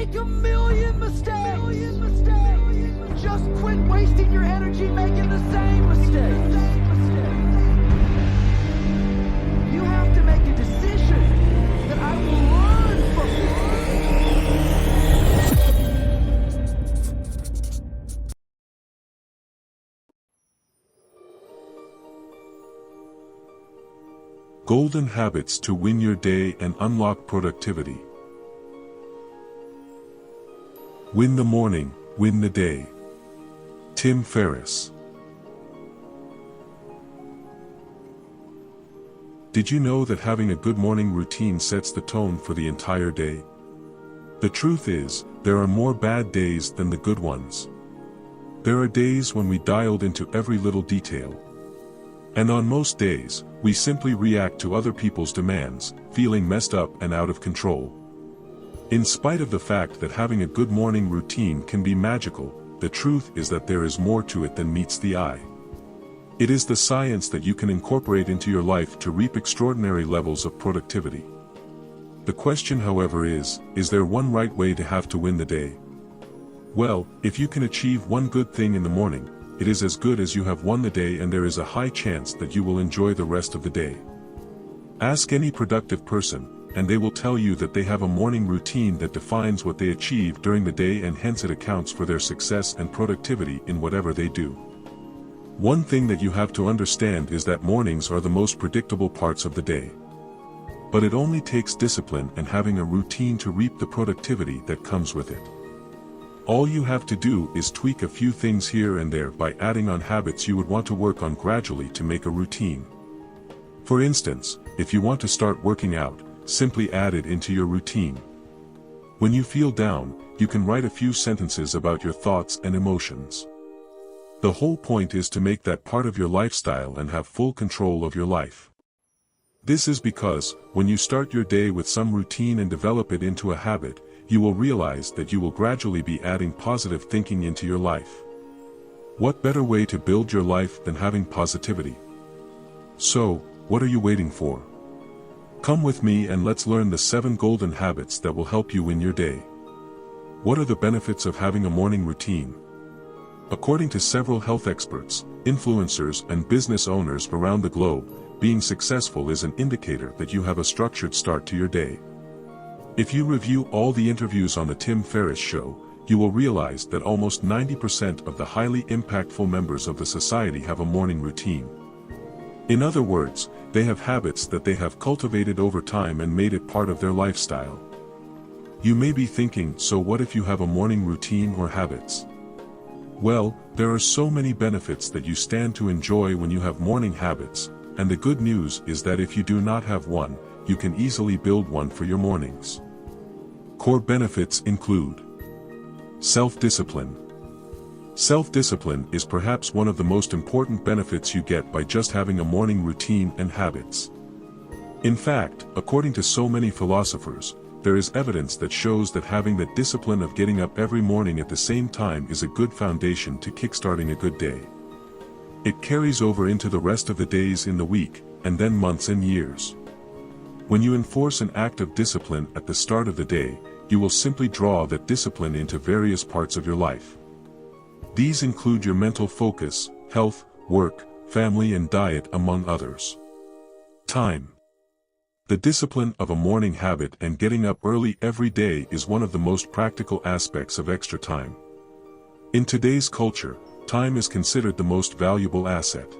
make a million mistakes. Just quit wasting your energy making the same mistakes. You have to make a decision that I will learn from this. Golden habits to win your day and unlock productivity. Win the morning, win the day. Tim Ferriss. Did you know that having a good morning routine sets the tone for the entire day? The truth is, there are more bad days than the good ones. There are days when we dialed into every little detail. And on most days, we simply react to other people's demands, feeling messed up and out of control. In spite of the fact that having a good morning routine can be magical, the truth is that there is more to it than meets the eye. It is the science that you can incorporate into your life to reap extraordinary levels of productivity. The question, however, is there one right way to have to win the day? Well, if you can achieve one good thing in the morning, it is as good as you have won the day, and there is a high chance that you will enjoy the rest of the day. Ask any productive person, and they will tell you that they have a morning routine that defines what they achieve during the day, and hence it accounts for their success and productivity in whatever they do. One thing that you have to understand is that mornings are the most predictable parts of the day. But it only takes discipline and having a routine to reap the productivity that comes with it. All you have to do is tweak a few things here and there by adding on habits you would want to work on gradually to make a routine. For instance, if you want to start working out, simply add it into your routine. When you feel down, you can write a few sentences about your thoughts and emotions. The whole point is to make that part of your lifestyle and have full control of your life. This is because, when you start your day with some routine and develop it into a habit, you will realize that you will gradually be adding positive thinking into your life. What better way to build your life than having positivity? So, what are you waiting for? Come with me and let's learn the 7 golden habits that will help you win your day. What are the benefits of having a morning routine? According to several health experts, influencers and business owners around the globe, being successful is an indicator that you have a structured start to your day. If you review all the interviews on the Tim Ferriss Show, you will realize that almost 90% of the highly impactful members of the society have a morning routine. In other words, they have habits that they have cultivated over time and made it part of their lifestyle. You may be thinking, so what if you have a morning routine or habits? Well, there are so many benefits that you stand to enjoy when you have morning habits, and the good news is that if you do not have one, you can easily build one for your mornings. Core benefits include self-discipline. Self-discipline is perhaps one of the most important benefits you get by just having a morning routine and habits. In fact, according to so many philosophers, there is evidence that shows that having the discipline of getting up every morning at the same time is a good foundation to kickstarting a good day. It carries over into the rest of the days in the week, and then months and years. When you enforce an act of discipline at the start of the day, you will simply draw that discipline into various parts of your life. These include your mental focus, health, work, family and diet, among others. Time. The discipline of a morning habit and getting up early every day is one of the most practical aspects of extra time. In today's culture, time is considered the most valuable asset.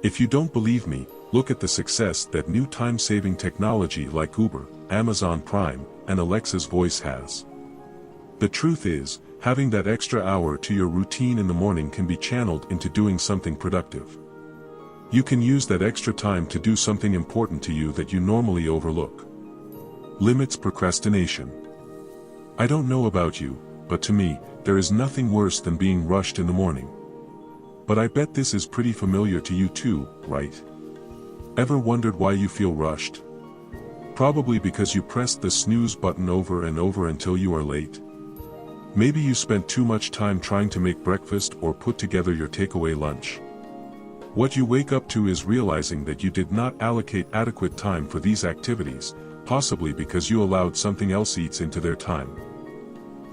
If you don't believe me, look at the success that new time-saving technology like Uber, Amazon Prime, and Alexa's Voice has. The truth is, having that extra hour to your routine in the morning can be channeled into doing something productive. You can use that extra time to do something important to you that you normally overlook. Limits procrastination. I don't know about you, but to me, there is nothing worse than being rushed in the morning. But I bet this is pretty familiar to you too, right? Ever wondered why you feel rushed? Probably because you pressed the snooze button over and over until you are late. Maybe you spent too much time trying to make breakfast or put together your takeaway lunch. What you wake up to is realizing that you did not allocate adequate time for these activities, possibly because you allowed something else eats into their time.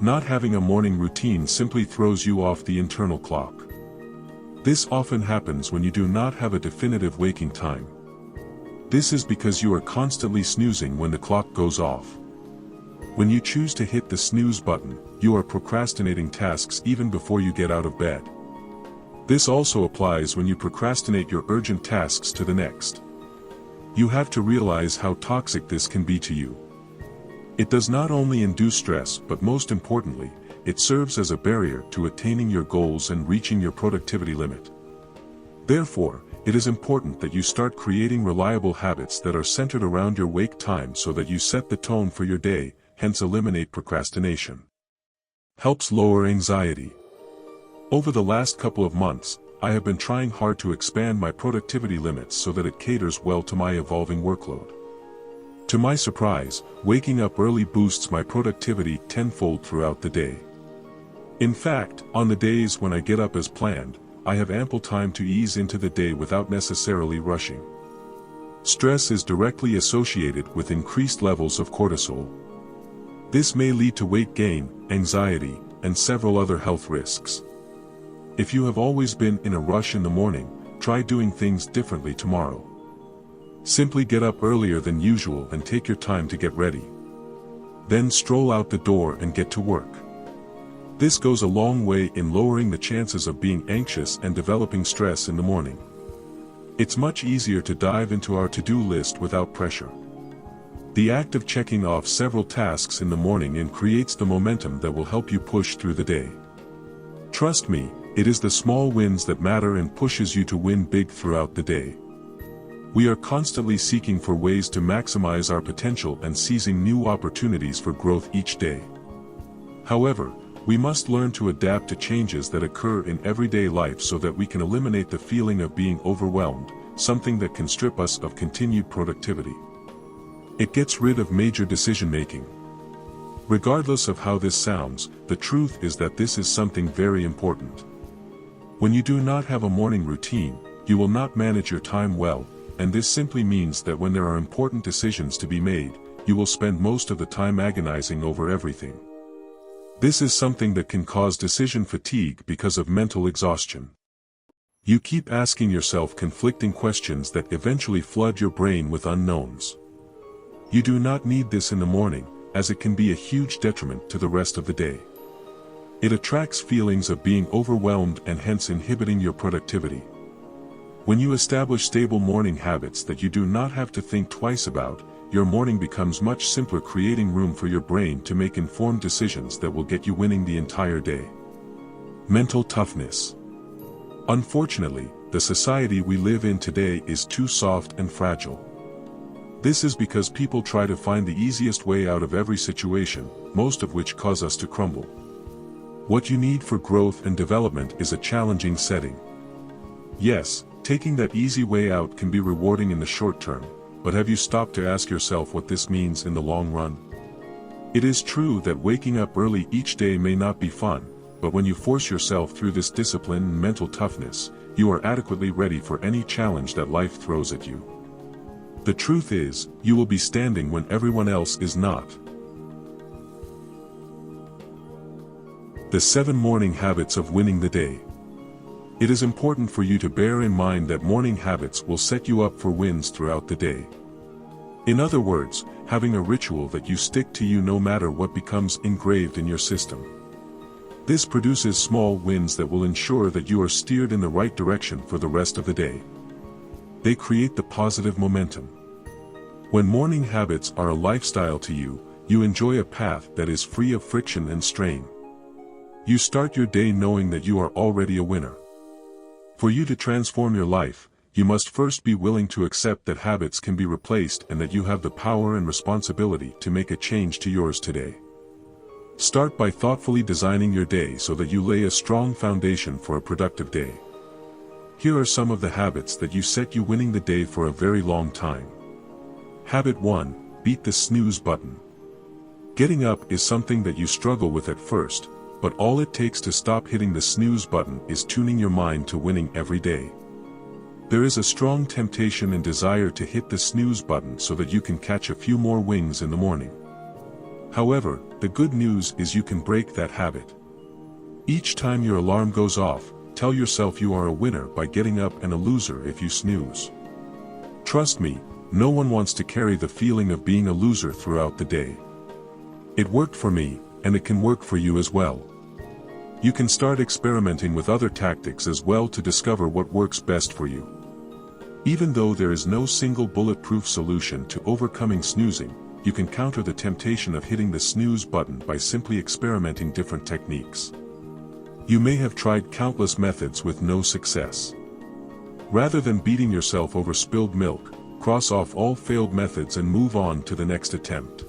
Not having a morning routine simply throws you off the internal clock. This often happens when you do not have a definitive waking time. This is because you are constantly snoozing when the clock goes off. When you choose to hit the snooze button, you are procrastinating tasks even before you get out of bed. This also applies when you procrastinate your urgent tasks to the next. You have to realize how toxic this can be to you. It does not only induce stress, but most importantly, it serves as a barrier to attaining your goals and reaching your productivity limit. Therefore, it is important that you start creating reliable habits that are centered around your wake time so that you set the tone for your day, hence eliminate procrastination. Helps lower anxiety. Over the last couple of months, I have been trying hard to expand my productivity limits so that it caters well to my evolving workload. To my surprise, waking up early boosts my productivity tenfold throughout the day. In fact, on the days when I get up as planned, I have ample time to ease into the day without necessarily rushing. Stress is directly associated with increased levels of cortisol. This may lead to weight gain, anxiety, and several other health risks. If you have always been in a rush in the morning, try doing things differently tomorrow. Simply get up earlier than usual and take your time to get ready. Then stroll out the door and get to work. This goes a long way in lowering the chances of being anxious and developing stress in the morning. It's much easier to dive into our to-do list without pressure. The act of checking off several tasks in the morning creates the momentum that will help you push through the day. Trust me, it is the small wins that matter and pushes you to win big throughout the day. We are constantly seeking for ways to maximize our potential and seizing new opportunities for growth each day. However, we must learn to adapt to changes that occur in everyday life so that we can eliminate the feeling of being overwhelmed, something that can strip us of continued productivity. It gets rid of major decision-making. Regardless of how this sounds, the truth is that this is something very important. When you do not have a morning routine, you will not manage your time well, and this simply means that when there are important decisions to be made, you will spend most of the time agonizing over everything. This is something that can cause decision fatigue because of mental exhaustion. You keep asking yourself conflicting questions that eventually flood your brain with unknowns. You do not need this in the morning, as it can be a huge detriment to the rest of the day. It attracts feelings of being overwhelmed and hence inhibiting your productivity. When you establish stable morning habits that you do not have to think twice about, your morning becomes much simpler, creating room for your brain to make informed decisions that will get you winning the entire day. Mental toughness. Unfortunately, the society we live in today is too soft and fragile. This is because people try to find the easiest way out of every situation, most of which cause us to crumble. What you need for growth and development is a challenging setting. Yes, taking that easy way out can be rewarding in the short term, but have you stopped to ask yourself what this means in the long run? It is true that waking up early each day may not be fun, but when you force yourself through this discipline and mental toughness, you are adequately ready for any challenge that life throws at you. The truth is, you will be standing when everyone else is not. The 7 morning habits of winning the day. It is important for you to bear in mind that morning habits will set you up for wins throughout the day. In other words, having a ritual that you stick to no matter what becomes engraved in your system. This produces small wins that will ensure that you are steered in the right direction for the rest of the day. They create the positive momentum. When morning habits are a lifestyle to you, you enjoy a path that is free of friction and strain. You start your day knowing that you are already a winner. For you to transform your life, you must first be willing to accept that habits can be replaced and that you have the power and responsibility to make a change to yours today. Start by thoughtfully designing your day so that you lay a strong foundation for a productive day. Here are some of the habits that you set you winning the day for a very long time. Habit 1, beat the snooze button. Getting up is something that you struggle with at first, but all it takes to stop hitting the snooze button is tuning your mind to winning every day. There is a strong temptation and desire to hit the snooze button so that you can catch a few more wings in the morning. However, the good news is you can break that habit. Each time your alarm goes off, tell yourself you are a winner by getting up and a loser if you snooze. Trust me, no one wants to carry the feeling of being a loser throughout the day. It worked for me, and it can work for you as well. You can start experimenting with other tactics as well to discover what works best for you. Even though there is no single bulletproof solution to overcoming snoozing, you can counter the temptation of hitting the snooze button by simply experimenting different techniques. You may have tried countless methods with no success. Rather than beating yourself over spilled milk, cross off all failed methods and move on to the next attempt.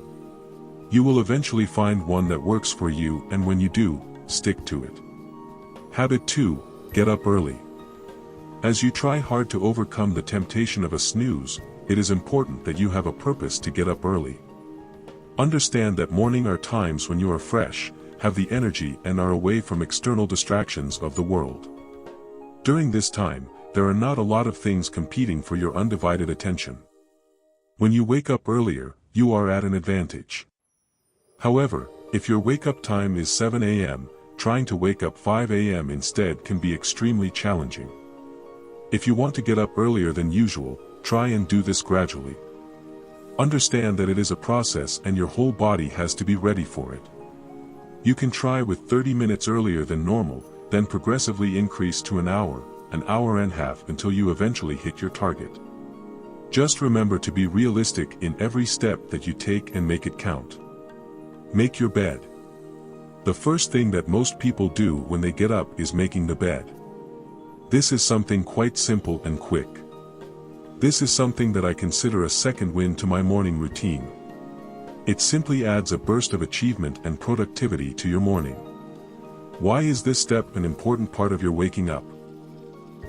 You will eventually find one that works for you, and when you do, stick to it. Habit 2. Get up early. As you try hard to overcome the temptation of a snooze, it is important that you have a purpose to get up early. Understand that morning are times when you are fresh, have the energy and are away from external distractions of the world. During this time, there are not a lot of things competing for your undivided attention. When you wake up earlier, you are at an advantage. However, if your wake-up time is 7 a.m., trying to wake up 5 a.m. instead can be extremely challenging. If you want to get up earlier than usual, try and do this gradually. Understand that it is a process and your whole body has to be ready for it. You can try with 30 minutes earlier than normal, then progressively increase to an hour and a half until you eventually hit your target. Just remember to be realistic in every step that you take and make it count. Make your bed. The first thing that most people do when they get up is making the bed. This is something quite simple and quick. This is something that I consider a second win to my morning routine. It simply adds a burst of achievement and productivity to your morning. Why is this step an important part of your waking up?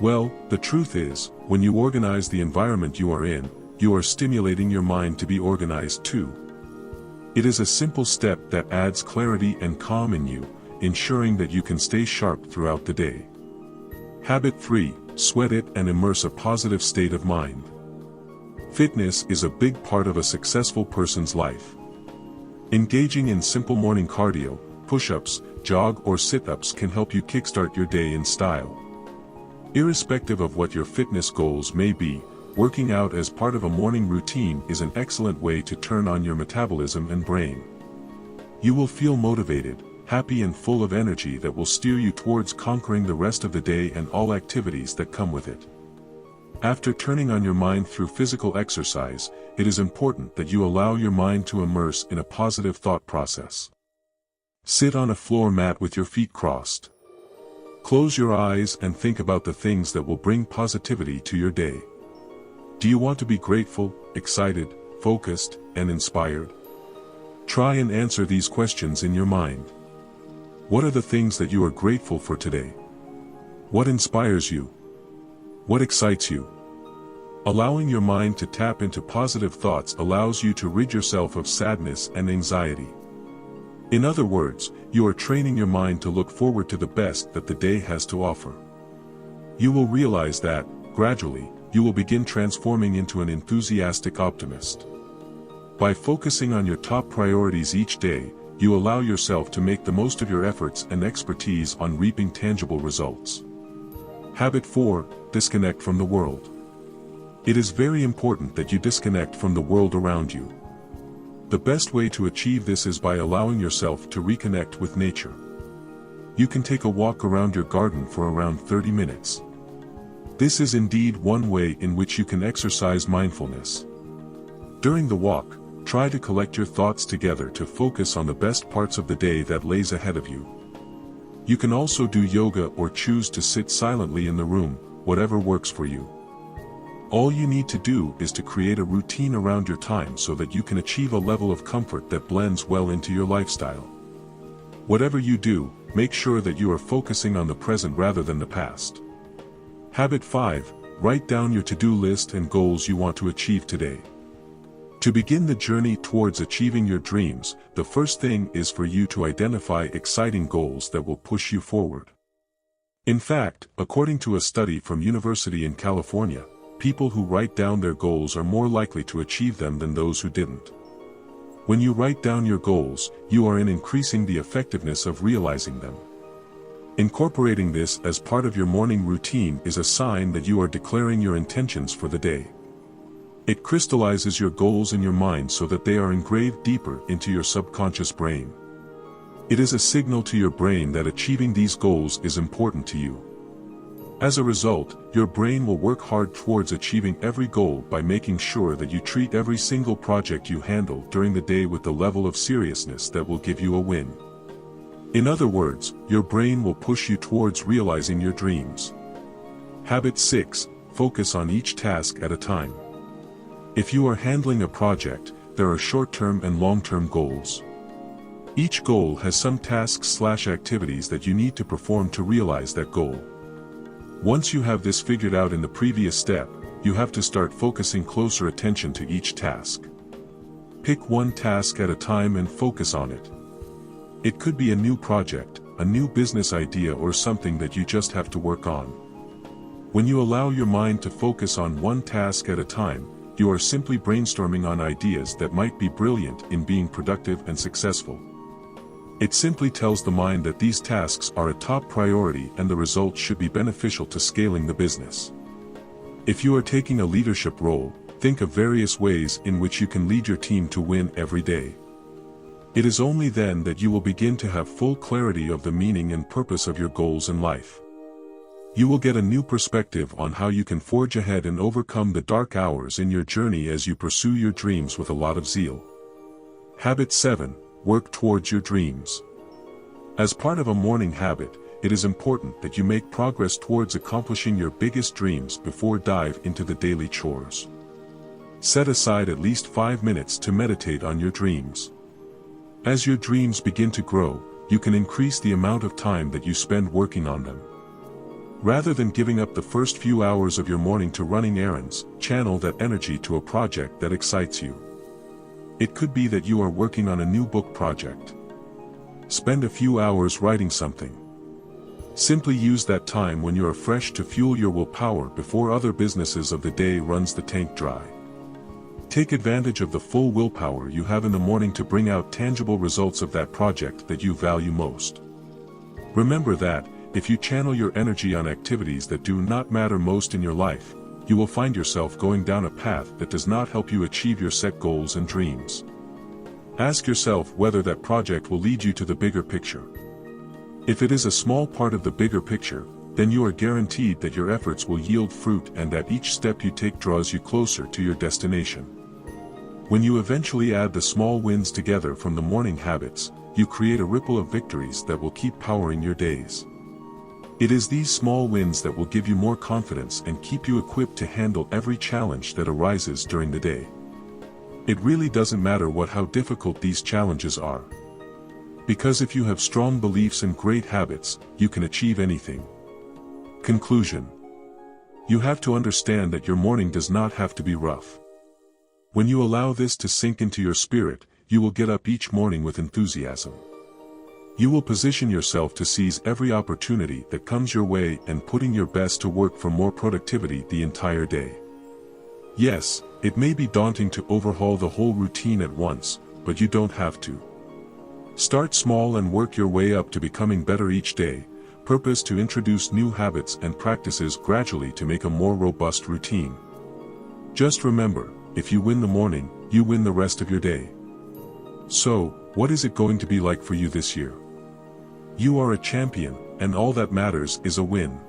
Well, the truth is, when you organize the environment you are in, you are stimulating your mind to be organized too. It is a simple step that adds clarity and calm in you, ensuring that you can stay sharp throughout the day. Habit 3. Sweat it and immerse a positive state of mind. Fitness is a big part of a successful person's life. Engaging in simple morning cardio, push-ups, jog or sit-ups can help you kickstart your day in style. Irrespective of what your fitness goals may be, working out as part of a morning routine is an excellent way to turn on your metabolism and brain. You will feel motivated, happy and full of energy that will steer you towards conquering the rest of the day and all activities that come with it. After turning on your mind through physical exercise, it is important that you allow your mind to immerse in a positive thought process. Sit on a floor mat with your feet crossed. Close your eyes and think about the things that will bring positivity to your day. Do you want to be grateful, excited, focused, and inspired? Try and answer these questions in your mind. What are the things that you are grateful for today? What inspires you? What excites you? Allowing your mind to tap into positive thoughts allows you to rid yourself of sadness and anxiety. In other words, you are training your mind to look forward to the best that the day has to offer. You will realize that, gradually, you will begin transforming into an enthusiastic optimist. By focusing on your top priorities each day, you allow yourself to make the most of your efforts and expertise on reaping tangible results. Habit 4. Disconnect from the world. It is very important that you disconnect from the world around you. The best way to achieve this is by allowing yourself to reconnect with nature. You can take a walk around your garden for around 30 minutes. This is indeed one way in which you can exercise mindfulness. During the walk, try to collect your thoughts together to focus on the best parts of the day that lays ahead of you. You can also do yoga or choose to sit silently in the room, whatever works for you. All you need to do is to create a routine around your time so that you can achieve a level of comfort that blends well into your lifestyle. Whatever you do, make sure that you are focusing on the present rather than the past. Habit 5. Write down your to-do list and goals you want to achieve today. To begin the journey towards achieving your dreams, the first thing is for you to identify exciting goals that will push you forward. In fact, according to a study from University in California, people who write down their goals are more likely to achieve them than those who didn't. When you write down your goals, you are increasing the effectiveness of realizing them. Incorporating this as part of your morning routine is a sign that you are declaring your intentions for the day. It crystallizes your goals in your mind so that they are engraved deeper into your subconscious brain. It is a signal to your brain that achieving these goals is important to you. As a result, your brain will work hard towards achieving every goal by making sure that you treat every single project you handle during the day with the level of seriousness that will give you a win. In other words, your brain will push you towards realizing your dreams. Habit 6. Focus on each task at a time. If you are handling a project, there are short-term and long-term goals. Each goal has some tasks/activities that you need to perform to realize that goal. Once you have this figured out in the previous step, you have to start focusing closer attention to each task. Pick one task at a time and focus on it. It could be a new project, a new business idea, or something that you just have to work on. When you allow your mind to focus on one task at a time, you are simply brainstorming on ideas that might be brilliant in being productive and successful. It simply tells the mind that these tasks are a top priority and the results should be beneficial to scaling the business. If you are taking a leadership role, think of various ways in which you can lead your team to win every day. It is only then that you will begin to have full clarity of the meaning and purpose of your goals in life. You will get a new perspective on how you can forge ahead and overcome the dark hours in your journey as you pursue your dreams with a lot of zeal. Habit 7. Work towards your dreams. As part of a morning habit, it is important that you make progress towards accomplishing your biggest dreams before dive into the daily chores. Set aside at least 5 minutes to meditate on your dreams. As your dreams begin to grow, you can increase the amount of time that you spend working on them. Rather than giving up the first few hours of your morning to running errands, channel that energy to a project that excites you. It could be that you are working on a new book project. Spend a few hours writing something. Simply use that time when you are fresh to fuel your willpower before other businesses of the day runs the tank dry. Take advantage of the full willpower you have in the morning to bring out tangible results of that project that you value most. Remember that, if you channel your energy on activities that do not matter most in your life, you will find yourself going down a path that does not help you achieve your set goals and dreams. Ask yourself whether that project will lead you to the bigger picture. If it is a small part of the bigger picture, then you are guaranteed that your efforts will yield fruit and that each step you take draws you closer to your destination. When you eventually add the small wins together from the morning habits, you create a ripple of victories that will keep powering your days. It is these small wins that will give you more confidence and keep you equipped to handle every challenge that arises during the day. It really doesn't matter how difficult these challenges are. Because if you have strong beliefs and great habits, you can achieve anything. Conclusion. You have to understand that your morning does not have to be rough. When you allow this to sink into your spirit, you will get up each morning with enthusiasm. You will position yourself to seize every opportunity that comes your way and putting your best to work for more productivity the entire day. Yes, it may be daunting to overhaul the whole routine at once, but you don't have to. Start small and work your way up to becoming better each day. Purpose to introduce new habits and practices gradually to make a more robust routine. Just remember, if you win the morning, you win the rest of your day. So, what is it going to be like for you this year? You are a champion, and all that matters is a win.